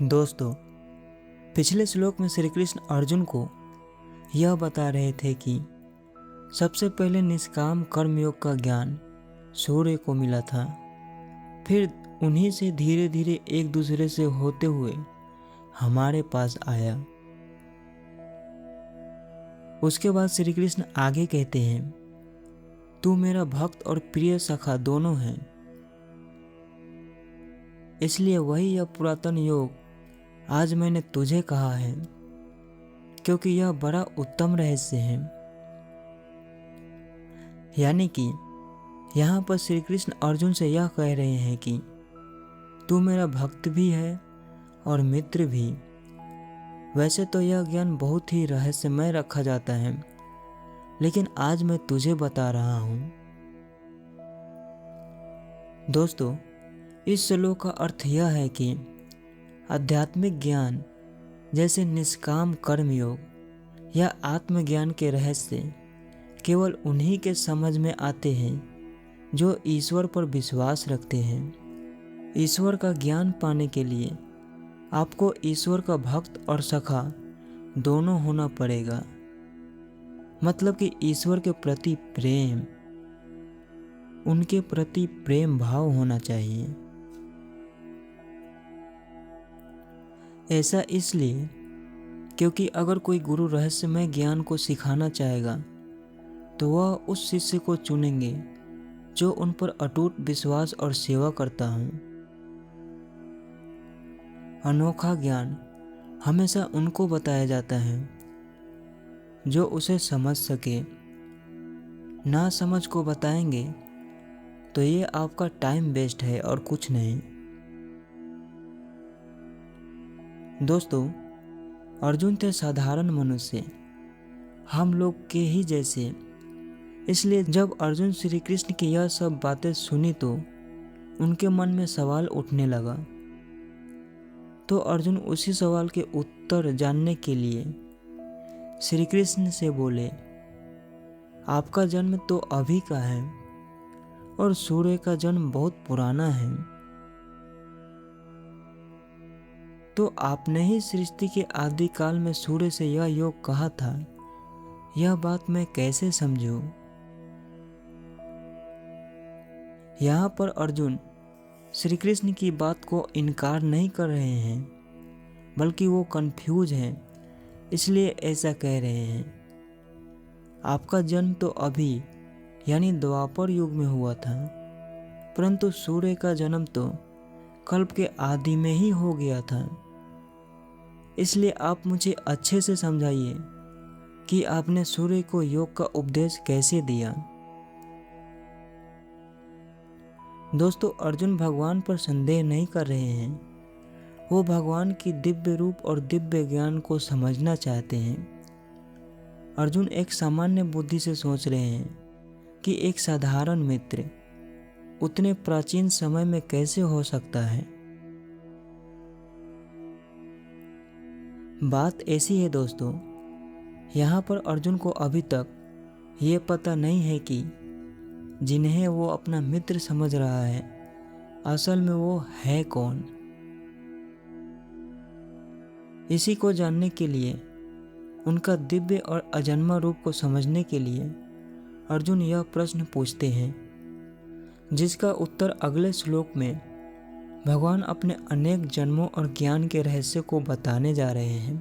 दोस्तों, पिछले श्लोक में श्री कृष्ण अर्जुन को यह बता रहे थे कि सबसे पहले निष्काम कर्म योग का ज्ञान सूर्य को मिला था। फिर उन्हीं से धीरे धीरे एक दूसरे से होते हुए हमारे पास आया। उसके बाद श्री कृष्ण आगे कहते हैं, तू मेरा भक्त और प्रिय सखा दोनों है। इसलिए वही यह पुरातन योग आज मैंने तुझे कहा है, क्योंकि यह बड़ा उत्तम रहस्य है। यानी कि यहाँ पर श्री कृष्ण अर्जुन से यह कह रहे हैं कि तू मेरा भक्त भी है और मित्र भी। वैसे तो यह ज्ञान बहुत ही रहस्यमय रखा जाता है, लेकिन आज मैं तुझे बता रहा हूँ। दोस्तों, इस श्लोक का अर्थ यह है कि आध्यात्मिक ज्ञान जैसे निष्काम कर्म योग या आत्मज्ञान के रहस्य केवल उन्हीं के समझ में आते हैं जो ईश्वर पर विश्वास रखते हैं। ईश्वर का ज्ञान पाने के लिए आपको ईश्वर का भक्त और सखा दोनों होना पड़ेगा। मतलब कि ईश्वर के प्रति प्रेम, उनके प्रति प्रेम भाव होना चाहिए। ऐसा इसलिए क्योंकि अगर कोई गुरु रहस्यमय ज्ञान को सिखाना चाहेगा तो वह उस शिष्य को चुनेंगे जो उन पर अटूट विश्वास और सेवा करता हो। अनोखा ज्ञान हमेशा उनको बताया जाता है जो उसे समझ सके। ना समझ को बताएंगे तो ये आपका टाइम वेस्ट है और कुछ नहीं। दोस्तों, अर्जुन थे साधारण मनुष्य, हम लोग के ही जैसे। इसलिए जब अर्जुन श्री कृष्ण की यह सब बातें सुनी तो उनके मन में सवाल उठने लगा। तो अर्जुन उसी सवाल के उत्तर जानने के लिए श्री कृष्ण से बोले, आपका जन्म तो अभी का है और सूर्य का जन्म बहुत पुराना है। तो आपने ही सृष्टि के आदि काल में सूर्य से यह योग कहा था, यह बात मैं कैसे समझूं? यहाँ पर अर्जुन श्री कृष्ण की बात को इनकार नहीं कर रहे हैं, बल्कि वो कंफ्यूज हैं, इसलिए ऐसा कह रहे हैं। आपका जन्म तो अभी यानी द्वापर युग में हुआ था, परंतु सूर्य का जन्म तो कल्प के आदि में ही हो गया था। इसलिए आप मुझे अच्छे से समझाइए कि आपने सूर्य को योग का उपदेश कैसे दिया। दोस्तों, अर्जुन भगवान पर संदेह नहीं कर रहे हैं, वो भगवान की दिव्य रूप और दिव्य ज्ञान को समझना चाहते हैं। अर्जुन एक सामान्य बुद्धि से सोच रहे हैं कि एक साधारण मित्र उतने प्राचीन समय में कैसे हो सकता है। बात ऐसी है दोस्तों, यहाँ पर अर्जुन को अभी तक ये पता नहीं है कि जिन्हें वो अपना मित्र समझ रहा है असल में वो है कौन। इसी को जानने के लिए, उनका दिव्य और अजन्मा रूप को समझने के लिए अर्जुन यह प्रश्न पूछते हैं, जिसका उत्तर अगले श्लोक में भगवान अपने अनेक जन्मों और ज्ञान के रहस्य को बताने जा रहे हैं।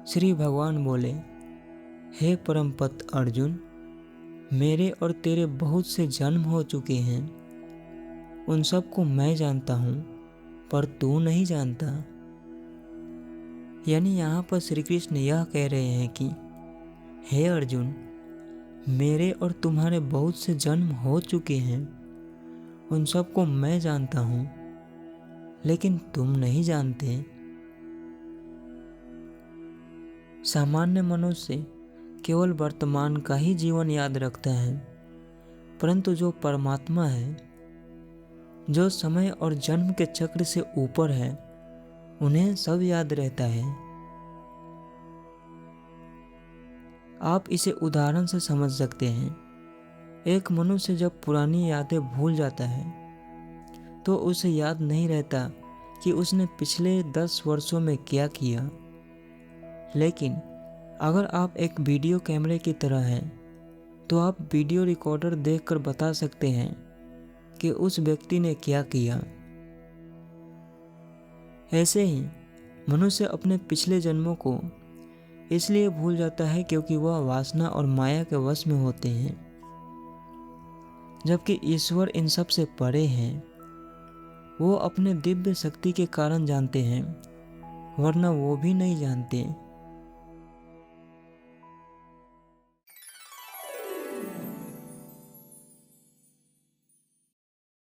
श्री भगवान बोले, हे परमपत अर्जुन, मेरे और तेरे बहुत से जन्म हो चुके हैं। उन सब को मैं जानता हूँ, पर तू नहीं जानता। यानी यहाँ पर श्री कृष्ण यह कह रहे हैं कि हे अर्जुन, मेरे और तुम्हारे बहुत से जन्म हो चुके हैं। उन सबको मैं जानता हूँ, लेकिन तुम नहीं जानते। सामान्य मनुष्य केवल वर्तमान का ही जीवन याद रखता है, परंतु जो परमात्मा है, जो समय और जन्म के चक्र से ऊपर है, उन्हें सब याद रहता है। आप इसे उदाहरण से समझ सकते हैं। एक मनुष्य जब पुरानी यादें भूल जाता है तो उसे याद नहीं रहता कि उसने पिछले 10 वर्षों में क्या किया। लेकिन अगर आप एक वीडियो कैमरे की तरह हैं, तो आप वीडियो रिकॉर्डर देखकर बता सकते हैं कि उस व्यक्ति ने क्या किया। ऐसे ही मनुष्य अपने पिछले जन्मों को इसलिए भूल जाता है क्योंकि वह वासना और माया के वश में होते हैं, जबकि ईश्वर इन सब से परे हैं। वो अपने दिव्य शक्ति के कारण जानते हैं, वरना वो भी नहीं जानते।